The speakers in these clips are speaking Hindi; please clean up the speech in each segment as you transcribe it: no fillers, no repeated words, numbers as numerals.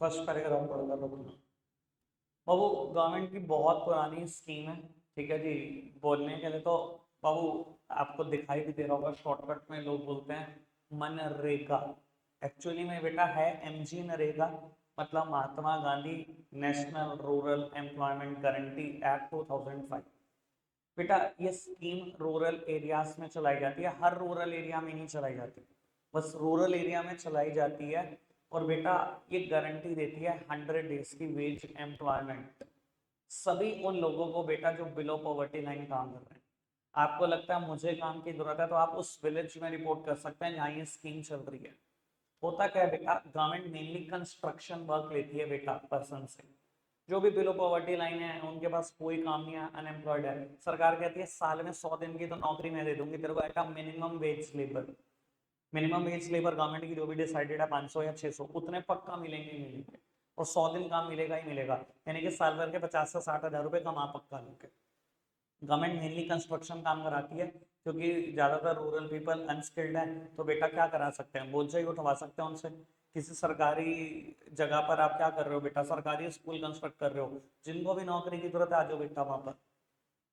फर्स्ट पैराग्राफ पढ़ लो तुम। बाबू गवर्नमेंट की बहुत पुरानी स्कीम है। ठीक है जी। बोलने के लिए तो बाबू आपको दिखाई भी दे रहा होगा, शॉर्टकट में लोग बोलते हैं मनरेगा। एक्चुअली में बेटा है एमजी नरेगा, मतलब Mahatma Gandhi National Rural Employment Guarantee Act 2005। बेटा ये स्कीम रूरल एरियाज में चलाई जाती है, हर रूरल एरिया में नहीं चलाई जाती, बस रूरल एरिया में चलाई जाती है। और बेटा ये गारंटी देती है 100 डेज की वेज एम्प्लॉयमेंट सभी उन लोगों को बेटा जो बिलो पॉवर्टी लाइन काम कर रहे हैं। आपको लगता है मुझे काम की जरूरत है तो आप उस विलेज में रिपोर्ट कर सकते हैं जहाँ ये स्कीम चल रही है। होता क्या है बेटा, गवर्नमेंट मेनली कंस्ट्रक्शन वर्क लेती है बेटा पर्सन से, जो भी बिलो पॉवर्टी लाइन है उनके पास कोई काम नहीं है, अनएम्प्लॉयड है। सरकार कहती है साल में 100 दिन की तो नौकरी मैं दे दूंगी तेरे को, ऐसा minimum wage labour. Minimum wage labour government की जो भी डिसाइडेड है 500 या 600 उतने पक्का मिलेंगे ही मिलेंगे, और 100 दिन काम मिलेगा ही मिलेगा। यानी कि साल भर के 50 से 60 हज़ार रुपए कमा पक्का लोगे। गवर्नमेंट मेनली कंस्ट्रक्शन काम कराती है, क्योंकि ज्यादातर रूरल पीपल अनस्किल्ड है, तो बेटा क्या करा सकते हैं, बोझ ही उठवा सकते हैं उनसे। किसी सरकारी जगह पर आप क्या कर रहे हो बेटा, सरकारी स्कूल कंस्ट्रक्ट कर रहे हो, जिनको भी नौकरी की जरूरत है आ जाओ बेटा वहां पर।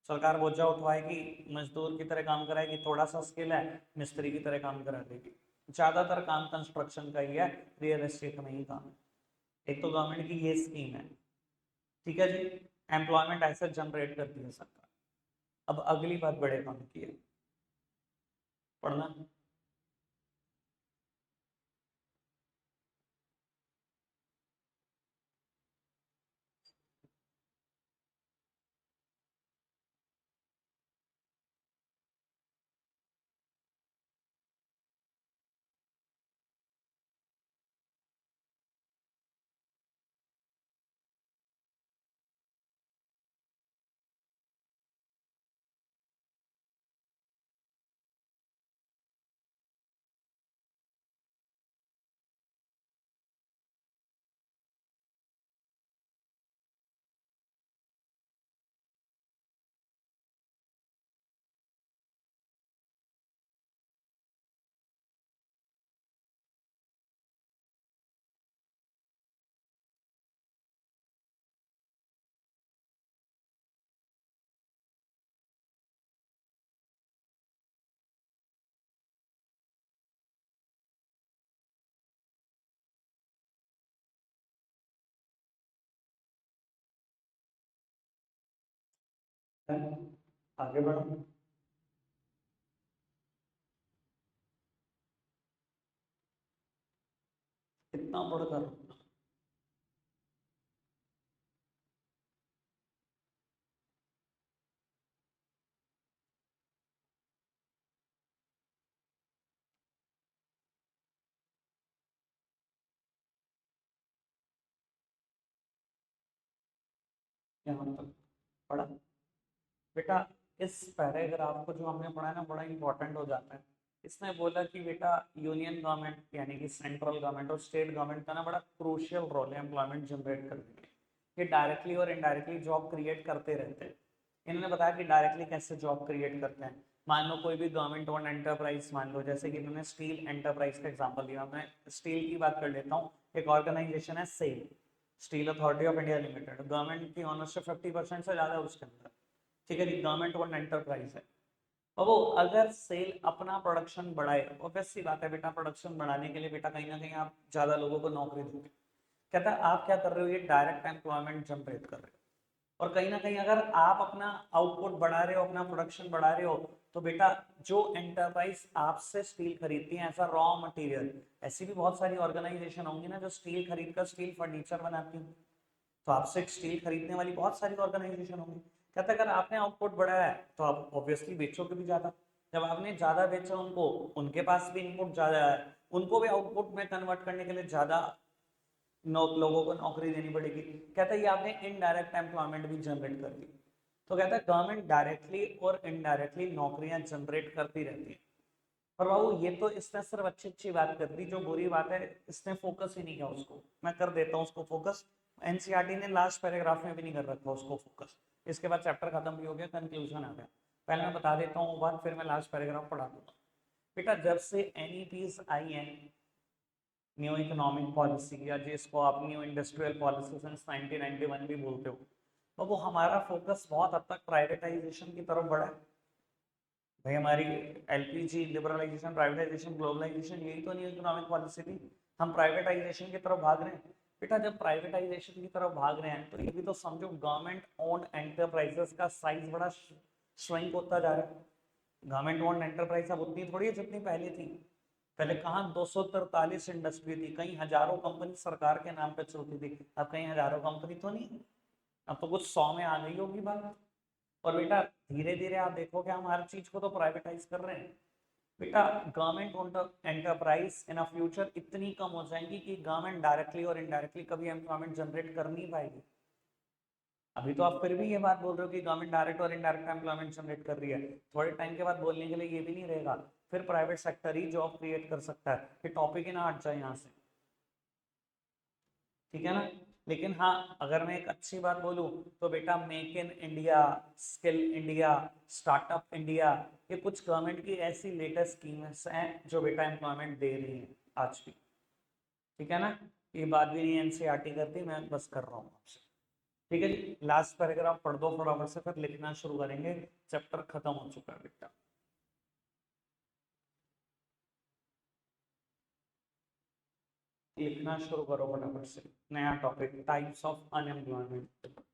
सरकार बोझा उठवाएगी, मजदूर की तरह काम कराएगी, थोड़ा सा स्किल है मिस्त्री की तरह काम करा देगी। ज्यादातर काम कंस्ट्रक्शन का ही है, रियल एस्टेट में ही काम है। एक तो गवर्नमेंट की ये स्कीम है, ठीक है जी। एम्प्लॉयमेंट ऐसे जनरेट करती है सरकार। अब अगली बात बड़े काम की है, पढ़ना। आगे बढ़ो। कितना पढ़कर यहाँ तक पढ़ा बेटा। इस पैराग्राफ को जो हमने पढ़ा है ना बड़ा इंपॉर्टेंट हो जाता है। इसने बोला कि बेटा यूनियन गवर्नमेंट यानी कि सेंट्रल गवर्नमेंट और स्टेट गवर्नमेंट का ना बड़ा क्रूशियल रोल है एम्प्लॉयमेंट जनरेट करने में। ये डायरेक्टली और इनडायरेक्टली जॉब क्रिएट करते रहते हैं। इन्होंने बताया कि डायरेक्टली कैसे जॉब क्रिएट करते हैं। मान लो कोई भी गवर्नमेंट ओन एंटरप्राइज, मान लो जैसे कि इन्होंने स्टील एंटरप्राइज का एग्जांपल दिया, मैं स्टील की बात कर लेता हूँ। एक ऑर्गेनाइजेशन है SAIL, Steel Authority of India Limited, government की ऑनरशिप 50% से ज्यादा है उसके अंदर। ठीक है जी, गवर्नमेंट ओन एंटरप्राइज है। और वो अगर सेल अपना प्रोडक्शन बढ़ाए, ऑब्वियस सी बात है बेटा, प्रोडक्शन बढ़ाने के लिए बेटा कहीं ना कहीं आप ज्यादा लोगों को नौकरी दोगे। कहता है आप क्या कर रहे हो, ये डायरेक्ट एम्प्लॉयमेंट जनरेट कर रहे हो। और कहीं ना कहीं अगर आप अपना आउटपुट बढ़ा रहे हो, अपना प्रोडक्शन बढ़ा रहे हो, तो बेटा जो एंटरप्राइज आपसे स्टील खरीदती है एज अ रॉ मटेरियल, ऐसी भी बहुत सारी ऑर्गेनाइजेशन होंगी ना जो स्टील खरीद कर स्टील फर्नीचर बनाती है, तो आपसे स्टील खरीदने वाली बहुत सारी ऑर्गेनाइजेशन होंगी। कहते हैं अगर आपने आउटपुट बढ़ाया है तो आप ऑब्वियसली बेचोगे भी ज्यादा। जब आपने ज्यादा बेचा उनको, उनके पास भी इनपुट ज्यादा है, उनको भी आउटपुट में कन्वर्ट करने के लिए ज्यादा लोगों को नौकरी देनी पड़ेगी। कहता है ये आपने इनडायरेक्ट एम्प्लॉयमेंट भी जनरेट कर दी। तो कहता है गवर्नमेंट डायरेक्टली और इनडायरेक्टली नौकरियां जनरेट करती रहती है। पर बाबू ये तो इसने सिर्फ अच्छी अच्छी बात कर दी, जो बुरी बात है इसने फोकस ही नहीं किया उसको। मैं कर देता हूँ उसको फोकस। एनसीईआरटी ने लास्ट पैराग्राफ में भी नहीं कर रखा उसको फोकस। इसके बाद चैप्टर खत्म भी हो गया, कंक्लूजन आ गया। पहले मैं बता देता हूँ बात, फिर मैं लास्ट पैराग्राफ पढ़ा दूंगा। बेटा जब से एनईपीज आई हैं, न्यू इकोनॉमिक पॉलिसी, या जिसको आप न्यू इंडस्ट्रियल पॉलिसी सिंस 1991 भी बोलते हो, तो वो हमारा फोकस बहुत हद तक प्राइवेटाइजेशन की तरफ बढ़ा है। भाई हमारी एलपीजी लिबरलाइजेशन, प्राइवेटाइजेशन, ग्लोबलाइजेशन, यही तो न्यू इकोनॉमिक पॉलिसी थी। हम प्राइवेटाइजेशन की तरफ भाग रहे हैं। बेटा जब प्राइवेटाइजेशन की तरफ भाग रहे हैं तो ये भी तो समझो गवर्नमेंट ओन्ड एंटरप्राइजेस का साइज बड़ा श्रिंक होता जा रहा है। गवर्नमेंट ओन्ड एंटरप्राइज अब उतनी थोड़ी है जितनी पहले थी। पहले कहाँ 243 इंडस्ट्री थी, कई हजारों कंपनी सरकार के नाम पे चलती थी, अब कहीं हजारों कंपनी तो नहीं, अब तो कुछ 100 में आ गई होगी बात। और बेटा धीरे धीरे आप देखोगे हम हर चीज को तो प्राइवेटाइज कर रहे हैं। बेटा गवर्नमेंट एंटरप्राइज इन फ्यूचर इतनी कम हो जाएंगी कि गवर्नमेंट डायरेक्टली और इनडायरेक्टली कभी एम्प्लॉयमेंट जनरेट कर नहीं पाएगी। अभी तो आप फिर भी ये बात बोल रहे हो कि गवर्नमेंट डायरेक्ट और इनडायरेक्ट एम्प्लॉयमेंट जनरेट कर रही है, थोड़े टाइम के बाद बोलने के लिए ये भी नहीं रहेगा, फिर प्राइवेट सेक्टर ही जॉब क्रिएट कर सकता है, फिर टॉपिक ही ना हट जाए यहाँ से। ठीक है ना। लेकिन हाँ अगर मैं एक अच्छी बात बोलूँ तो बेटा make in India, skill India, startup India, ये कुछ गवर्नमेंट की ऐसी लेटेस्ट स्कीम्स हैं जो बेटा एम्प्लॉयमेंट दे रही हैं आज भी। ठीक है ना। ये बात भी नहीं एनसीईआरटी करती, मैं बस कर रहा हूँ आपसे। ठीक है जी, लास्ट पैराग्राफ पढ़ दो फटाफट से, फिर लिखना शुरू करेंगे, चैप्टर खत्म हो चुका है बेटा। लिखना शुरू करो फटाफट से, नया टॉपिक, टाइप्स ऑफ अनएम्प्लॉयमेंट।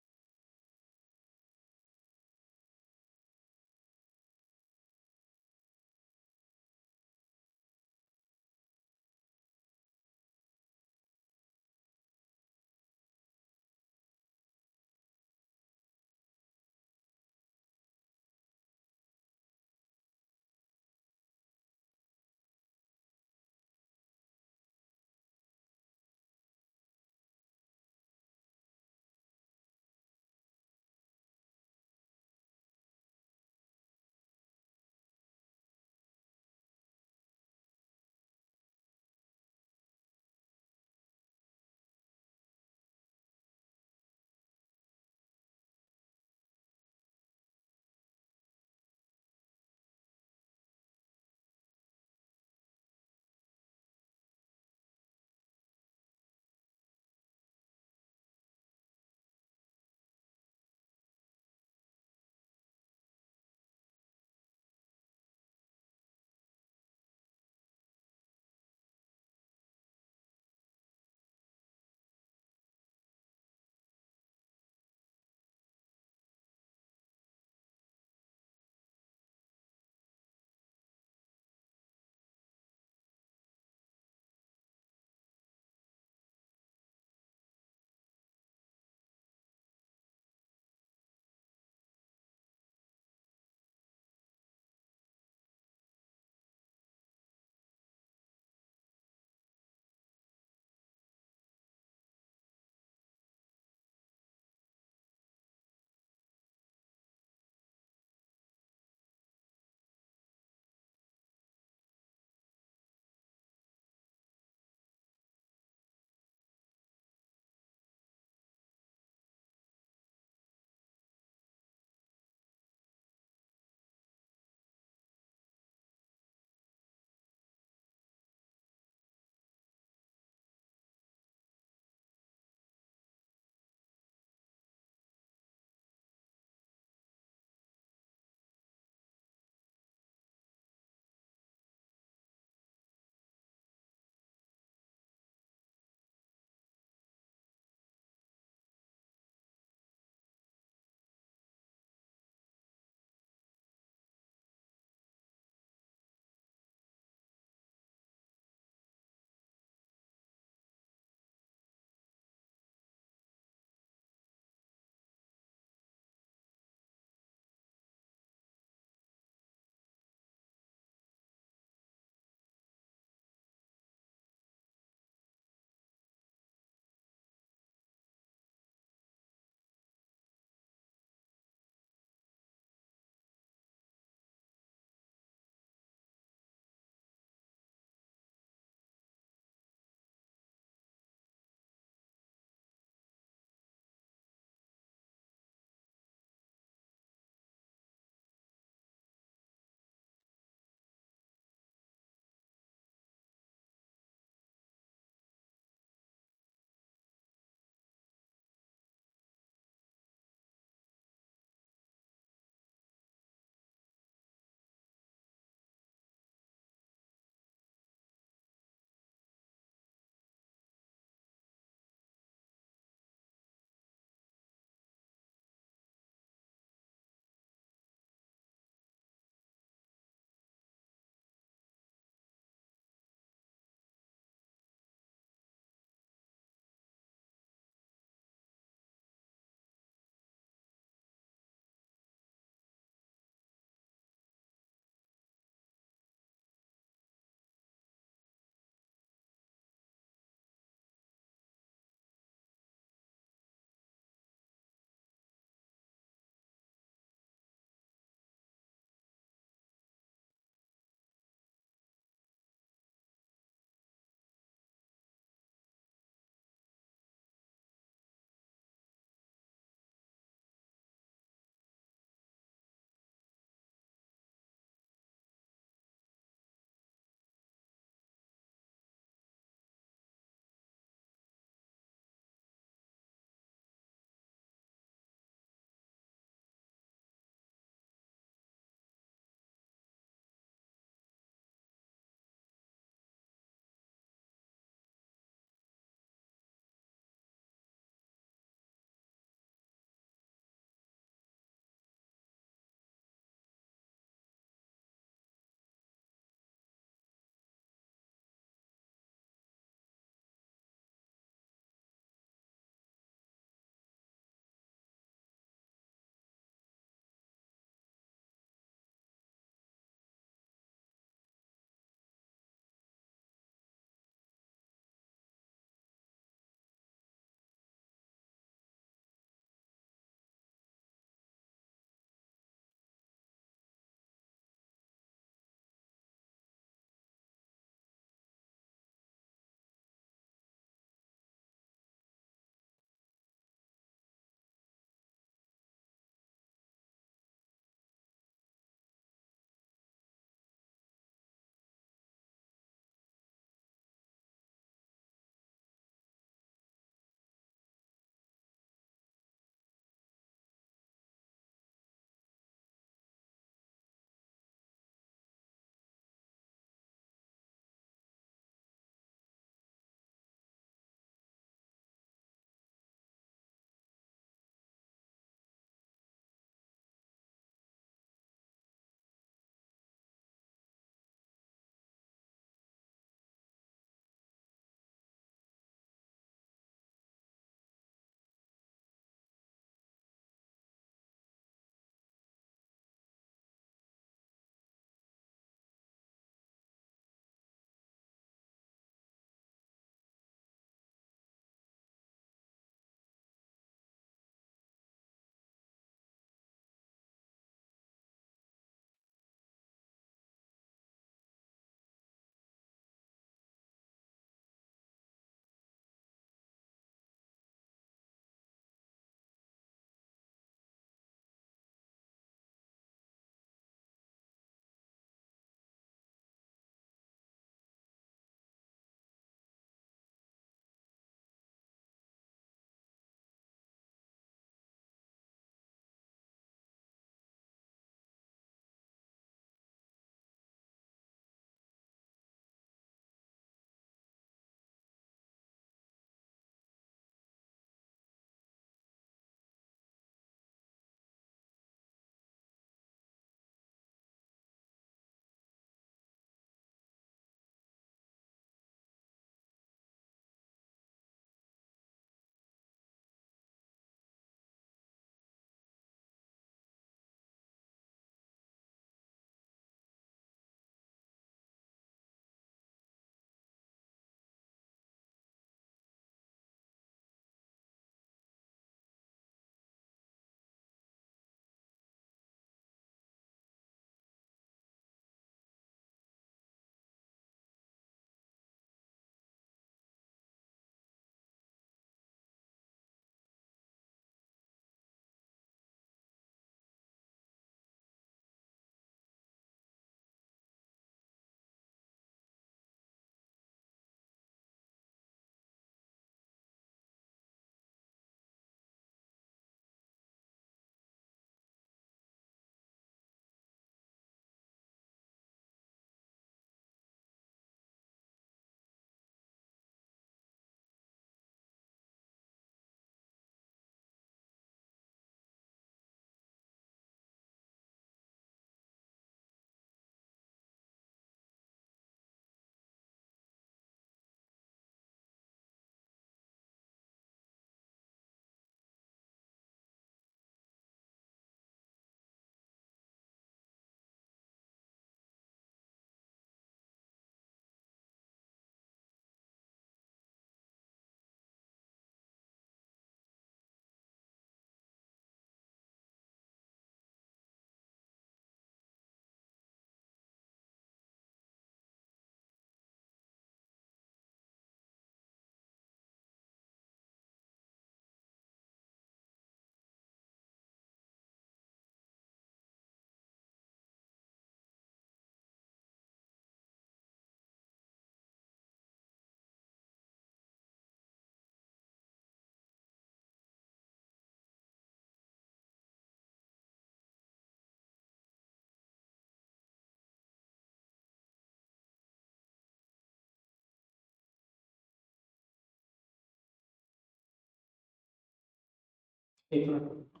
एक मिनट।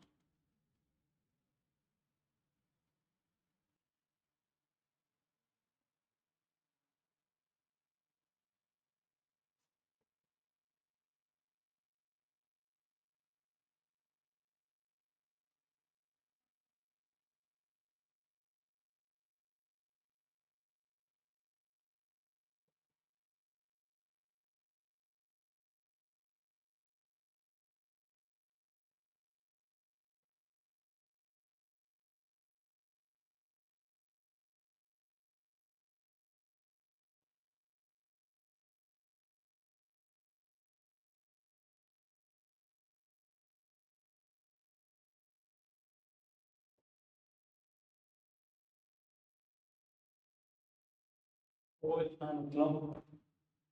वो इतना मतलब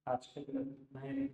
आज के लिए नहीं।